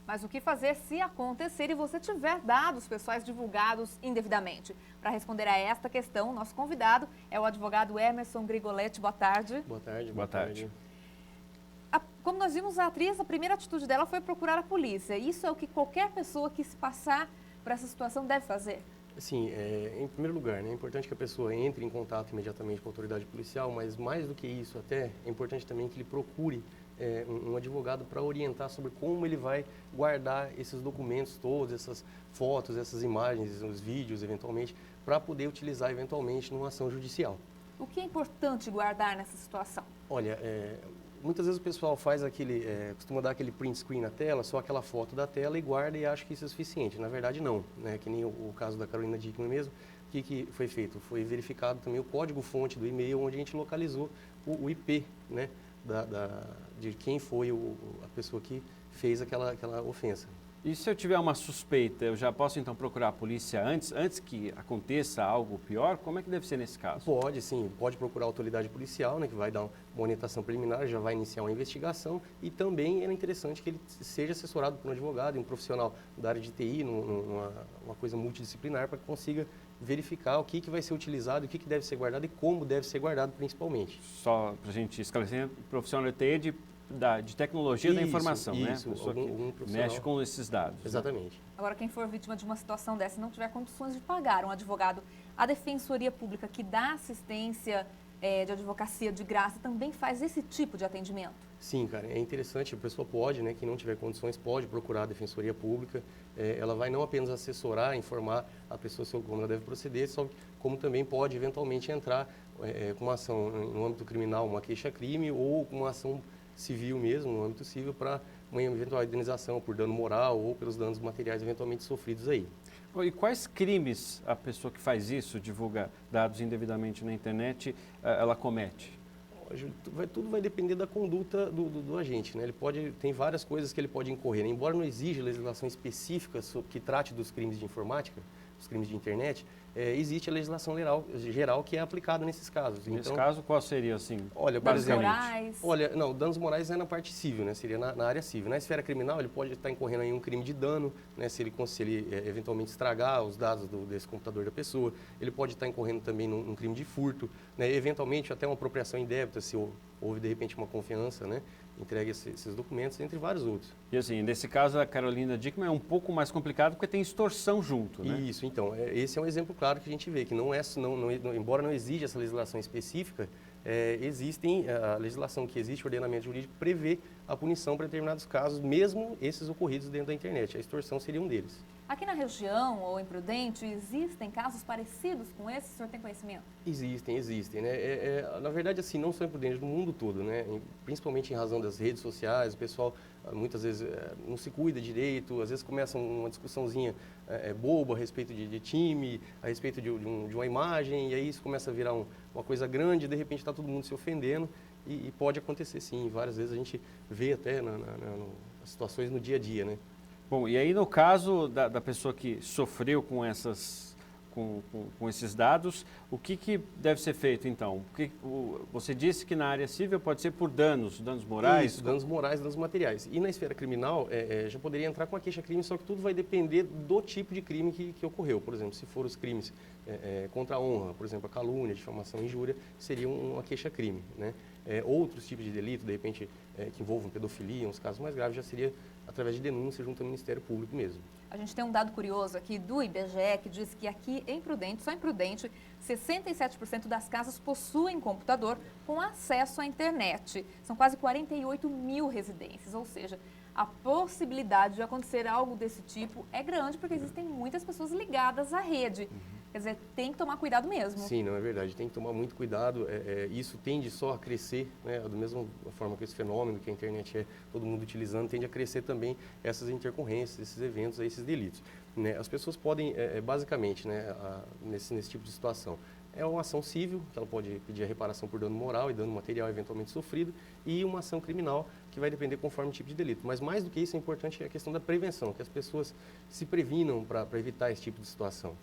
Mas o que fazer se acontecer e você tiver dados pessoais divulgados indevidamente? Para responder a esta questão, nosso convidado é o advogado Emerson Grigoletti. Boa tarde. Boa tarde. Boa tarde. Como nós vimos, a atriz, a primeira atitude dela foi procurar a polícia. Isso é o que qualquer pessoa que se passar por essa situação deve fazer? Sim, em primeiro lugar, né, é importante que a pessoa entre em contato imediatamente com a autoridade policial, mas mais do que isso até, é importante também que ele procure um advogado para orientar sobre como ele vai guardar esses documentos todos, essas fotos, essas imagens, os vídeos, eventualmente, para poder utilizar eventualmente numa ação judicial. O que é importante guardar nessa situação? Olha, muitas vezes o pessoal faz costuma dar aquele print screen na tela, só aquela foto da tela e guarda e acha que isso é suficiente. Na verdade, não, né? Que nem o caso da Carolina Dickmann mesmo. O que foi feito? Foi verificado também o código-fonte do e-mail, onde a gente localizou o IP, né? De quem foi a pessoa que fez aquela ofensa. E se eu tiver uma suspeita, eu já posso então procurar a polícia antes que aconteça algo pior? Como é que deve ser nesse caso? Pode, sim. Pode procurar a autoridade policial, né, que vai dar uma orientação preliminar, já vai iniciar uma investigação. E também é interessante que ele seja assessorado por um advogado, um profissional da área de TI, uma coisa multidisciplinar, para que consiga verificar o que vai ser utilizado, o que deve ser guardado e como deve ser guardado principalmente. Só para a gente esclarecer, profissional de TI de tecnologia da informação, né? Pessoa que mexe com esses dados. Exatamente. Né? Agora, quem for vítima de uma situação dessa e não tiver condições de pagar um advogado, a Defensoria Pública, que dá assistência de advocacia de graça, também faz esse tipo de atendimento? Sim, cara, é interessante, a pessoa pode, né, quem não tiver condições, pode procurar a Defensoria Pública. Ela vai não apenas assessorar, informar a pessoa sobre como ela deve proceder, como também pode eventualmente entrar com uma ação no âmbito criminal, uma queixa-crime ou com uma ação civil mesmo, no âmbito civil, para uma eventual indenização por dano moral ou pelos danos materiais eventualmente sofridos aí. E quais crimes a pessoa que faz isso, divulga dados indevidamente na internet, ela comete? Tudo vai depender da conduta do agente, né? Tem várias coisas que ele pode incorrer, né? Embora não exija legislação específica que trate dos crimes de informática, dos crimes de internet, existe a legislação geral que é aplicada nesses casos. Nesse caso, qual seria, assim, olha, danos morais? Olha, não, danos morais é na parte civil, né? Seria na área civil. Na esfera criminal, ele pode estar incorrendo em um crime de dano, né? Se ele eventualmente estragar os dados desse computador da pessoa. Ele pode estar incorrendo também num crime de furto, né? Eventualmente até uma apropriação indébita, se houve de repente uma confiança, né? Entregue esses documentos, entre vários outros. E assim, nesse caso, a Carolina Dickmann é um pouco mais complicado porque tem extorsão junto, né? Isso, então, esse é um exemplo claro que a gente vê, que embora não exija essa legislação específica, a legislação que existe, o ordenamento jurídico, prevê a punição para determinados casos, mesmo esses ocorridos dentro da internet. A extorsão seria um deles. Aqui na região, ou em Prudente, existem casos parecidos com esse? O senhor tem conhecimento? Existem, né? Na verdade, assim, não só em Prudente, no mundo todo, né? Principalmente em razão das redes sociais, o pessoal muitas vezes não se cuida direito, às vezes começa uma discussãozinha boba a respeito de time, a respeito de uma imagem, e aí isso começa a virar uma coisa grande, e de repente está todo mundo se ofendendo, e pode acontecer sim, várias vezes a gente vê até nas situações no dia a dia, né? Bom, e aí no caso da pessoa que sofreu com esses dados, o que deve ser feito então? Porque você disse que na área civil pode ser por danos morais? Isso, danos morais, danos materiais. E na esfera criminal, já poderia entrar com a queixa-crime, só que tudo vai depender do tipo de crime que ocorreu. Por exemplo, se for os crimes contra a honra, por exemplo, a calúnia, difamação, injúria, seria uma queixa-crime, né? Outros tipos de delito, de repente, que envolvam pedofilia, uns casos mais graves, já seria através de denúncia junto ao Ministério Público mesmo. A gente tem um dado curioso aqui do IBGE que diz que aqui em Prudente, só em Prudente, 67% das casas possuem computador com acesso à internet. São quase 48 mil residências, ou seja, a possibilidade de acontecer algo desse tipo é grande porque existem muitas pessoas ligadas à rede. Quer dizer, tem que tomar cuidado mesmo. Sim, não é verdade. Tem que tomar muito cuidado. Isso tende só a crescer, né? Da mesma forma que esse fenômeno que a internet todo mundo utilizando, tende a crescer também essas intercorrências, esses eventos, esses delitos, né? As pessoas podem, basicamente, né, nesse tipo de situação, é uma ação civil, que ela pode pedir a reparação por dano moral e dano material eventualmente sofrido, e uma ação criminal, que vai depender conforme o tipo de delito. Mas mais do que isso, é importante a questão da prevenção, que as pessoas se previnam para evitar esse tipo de situação.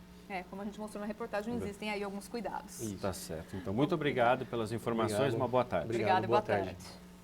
Como a gente mostrou na reportagem, existem aí alguns cuidados. Isso. Tá certo. Então, muito obrigado pelas informações. Obrigado. Uma boa tarde. Obrigada e boa tarde.